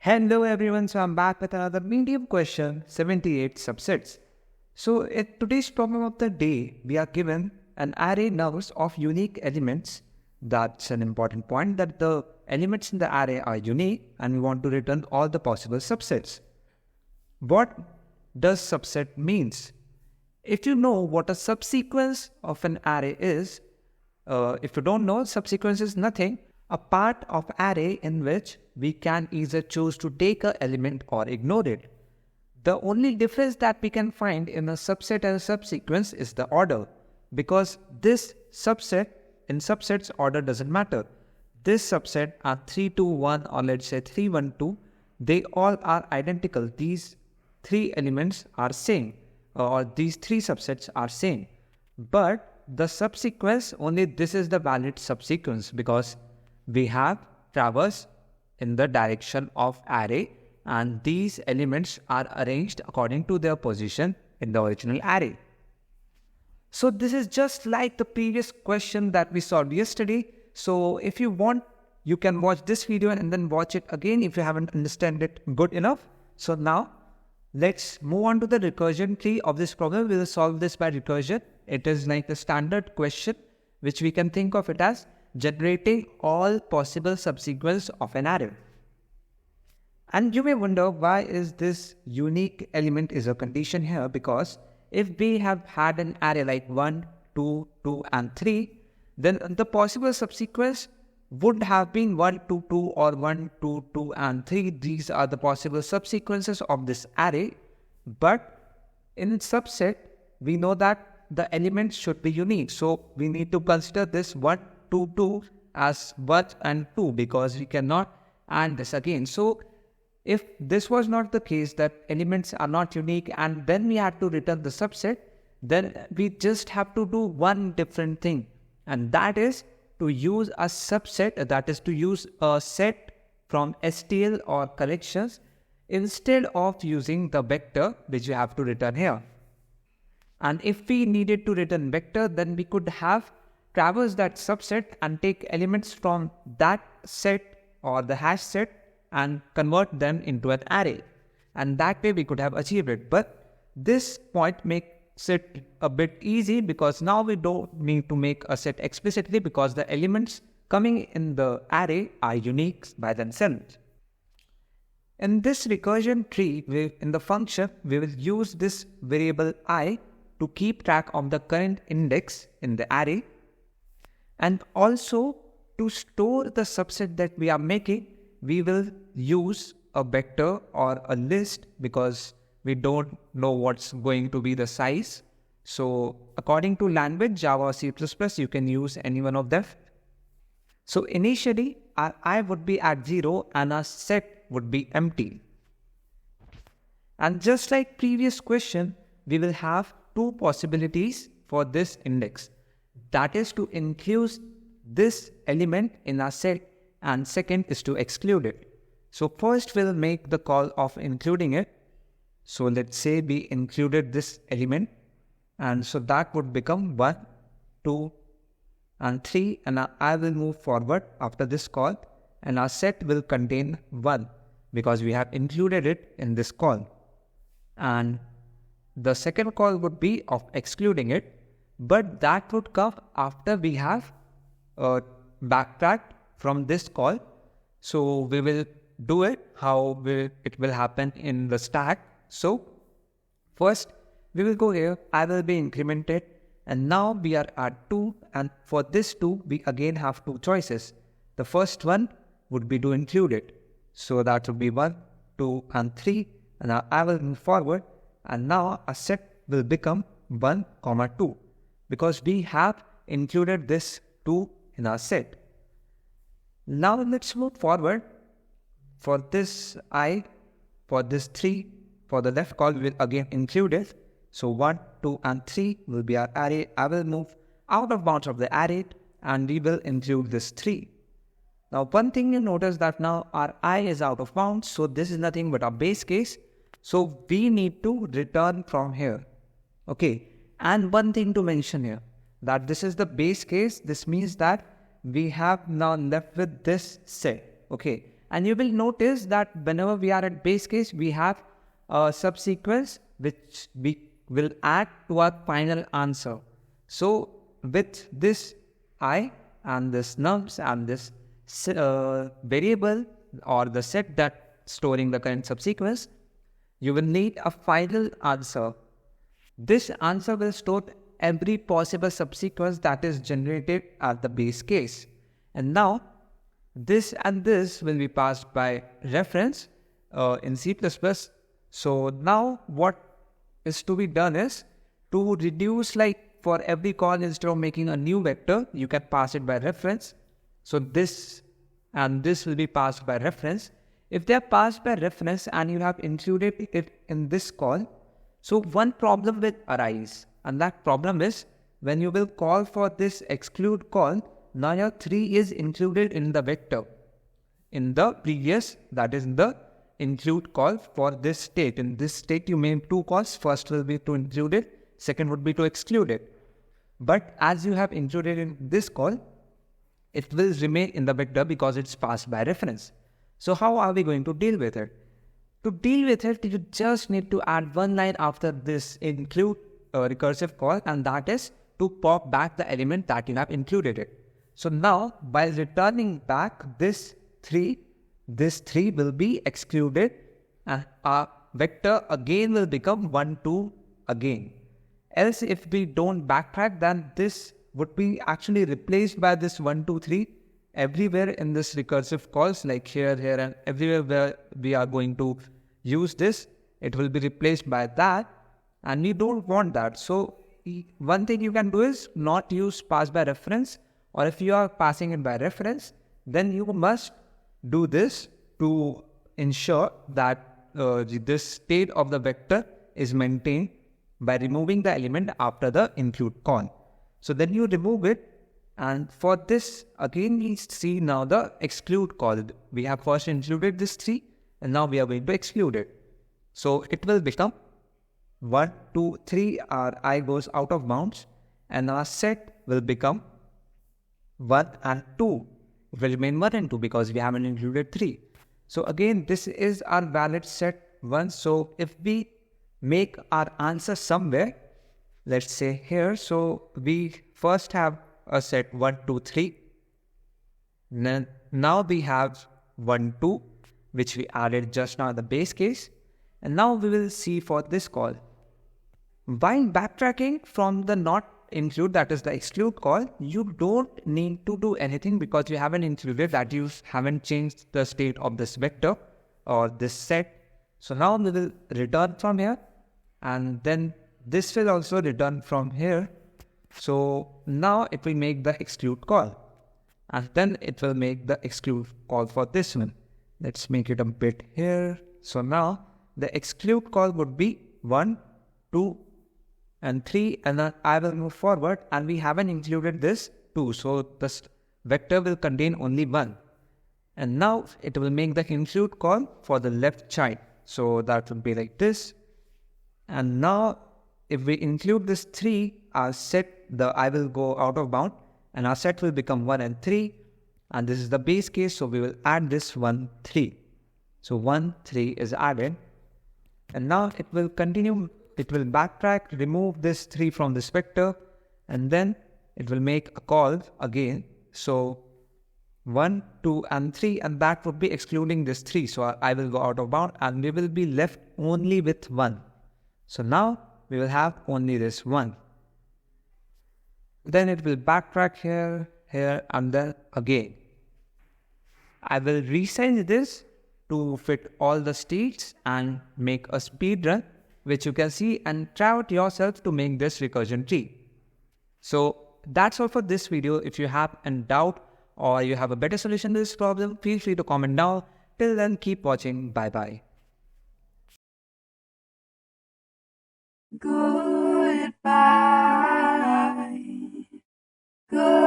Hello everyone, so I'm back with another medium question, 78 subsets. So in today's problem of the day, we are given an array numbers of unique elements. That's an important point, that the elements in the array are unique and we want to return all the possible subsets. What does subset means? If you know what a subsequence of an array is, if you don't know, subsequence is nothing, a part of array in which we can either choose to take an element or ignore it. The only difference that we can find in a subset and a subsequence is the order, because this subset, in subsets order doesn't matter. This subset are 3, 2, 1 or let's say 3, 1, 2, they all are identical. These three elements are same, or these three subsets are same. But the subsequence, only this is the valid subsequence because we have traverse in the direction of array and these elements are arranged according to their position in the original array. So this is just like the previous question that we solved yesterday. So if you want, you can watch this video and then watch it again if you haven't understood it good enough. So now let's move on to the recursion tree of this problem. We will solve this by recursion. It is like the standard question which we can think of it as generating all possible subsequence of an array. And you may wonder, why is this unique element is a condition here? Because if we have had an array like 1, 2, 2 and 3, then the possible subsequence would have been 1, 2, 2 or 1, 2, 2 and 3. These are the possible subsequences of this array. But in subset, we know that the elements should be unique. So we need to consider this 1, 2, 2 as 1 and 2 because we cannot add this again. So if this was not the case, that elements are not unique and then we have to return the subset, then we just have to do one different thing, and that is to use a subset, that is to use a set from STL or collections instead of using the vector which you have to return here. And if we needed to return vector, then we could have traverse that subset and take elements from that set or the hash set and convert them into an array. And that way we could have achieved it. But this point makes it a bit easy because now we don't need to make a set explicitly because the elements coming in the array are unique by themselves. In this recursion tree, in the function, we will use this variable I to keep track of the current index in the array, and also to store the subset that we are making, we will use a vector or a list because we don't know what's going to be the size. So according to language, Java or C++, you can use any one of them. So initially, our I would be at 0 and our set would be empty. And just like previous question, we will have two possibilities for this index. That is to include this element in our set, and second is to exclude it. So first we'll make the call of including it. So let's say we included this element, and so that would become 1, 2 and 3, and I will move forward after this call and our set will contain 1 because we have included it in this call. And the second call would be of excluding it, but that would come after we have backtracked from this call. So we will do it how it will happen in the stack. So first we will go here, I will be incremented, and now we are at 2, and for this 2 we again have two choices. The first one would be to include it. So that would be 1, 2 and 3, and now I will move forward, and now a set will become 1, 2 because we have included this 2 in our set. Now let's move forward. For this I, for this 3, for the left call we will again include it. So 1, 2 and 3 will be our array. I will move out of bounds of the array and we will include this 3. Now one thing you notice that now our I is out of bounds, so this is nothing but our base case. So we need to return from here. Okay, and one thing to mention here, that this is the base case. This means that we have now left with this set. Okay, And you will notice that whenever we are at base case, we have a subsequence which we will add to our final answer. So with this I and this nums and this variable or the set that storing the current subsequence, you will need a final answer. This answer will store every possible subsequence that is generated at the base case. And now this and this will be passed by reference in C++. So now what is to be done is to reduce, like for every call, instead of making a new vector, you can pass it by reference. So this and this will be passed by reference. If they are passed by reference and you have included it in this call, so one problem will arise, and that problem is when you will call for this exclude call, now your 3 is included in the vector. In the previous, that is the include call for this state. In this state, you made 2 calls. First will be to include it, second would be to exclude it. But as you have included in this call, it will remain in the vector because it's passed by reference. So how are we going to deal with it? To deal with it, you just need to add one line after this include recursive call, and that is to pop back the element that you have included it. So now, by returning back this 3 will be excluded and our vector again will become 1, 2 again. Else if we don't backtrack, then this would be actually replaced by this 1, 2, 3 everywhere in this recursive calls, like here, here and everywhere where we are going to use this, it will be replaced by that, and we don't want that. So one thing you can do is not use pass by reference, or if you are passing it by reference, then you must do this to ensure that this state of the vector is maintained by removing the element after the include call. So then you remove it, and for this again we see now the exclude call. We have first included this 3 and now we are going to exclude it. So it will become 1, 2, 3, our I goes out of bounds, and our set will become 1 and 2. It will remain 1 and 2 because we haven't included 3. So again, this is our valid set 1. So if we make our answer somewhere, let's say here, so we first have a set 1, 2, 3. Now we have 1, 2, which we added just now in the base case. And now we will see for this call. While backtracking from the not include, that is the exclude call, you don't need to do anything because you haven't included that, you haven't changed the state of this vector or this set. So now we will return from here, and then this will also return from here. So now it will make the exclude call, and then it will make the exclude call for this one. Let's make it a bit here. So now the exclude call would be 1, 2 and 3, and then I will move forward, and we haven't included this 2. So this vector will contain only 1. And now it will make the include call for the left child. So that would be like this. And now if we include this 3, our set, the I will go out of bound, and our set will become 1 and 3. And this is the base case, so we will add this 1, 3. So 1, 3 is added. And now it will continue, it will backtrack, remove this 3 from this vector, and then it will make a call again. So 1, 2 and 3, and that would be excluding this 3. So I will go out of bound, and we will be left only with 1. So now we will have only this 1. Then it will backtrack here, here, and then again. I will resize this to fit all the states and make a speed run, which you can see, and try out yourself to make this recursion tree. So that's all for this video. If you have a doubt or you have a better solution to this problem, feel free to comment down. Till then, keep watching. Bye bye. Goodbye. Goodbye.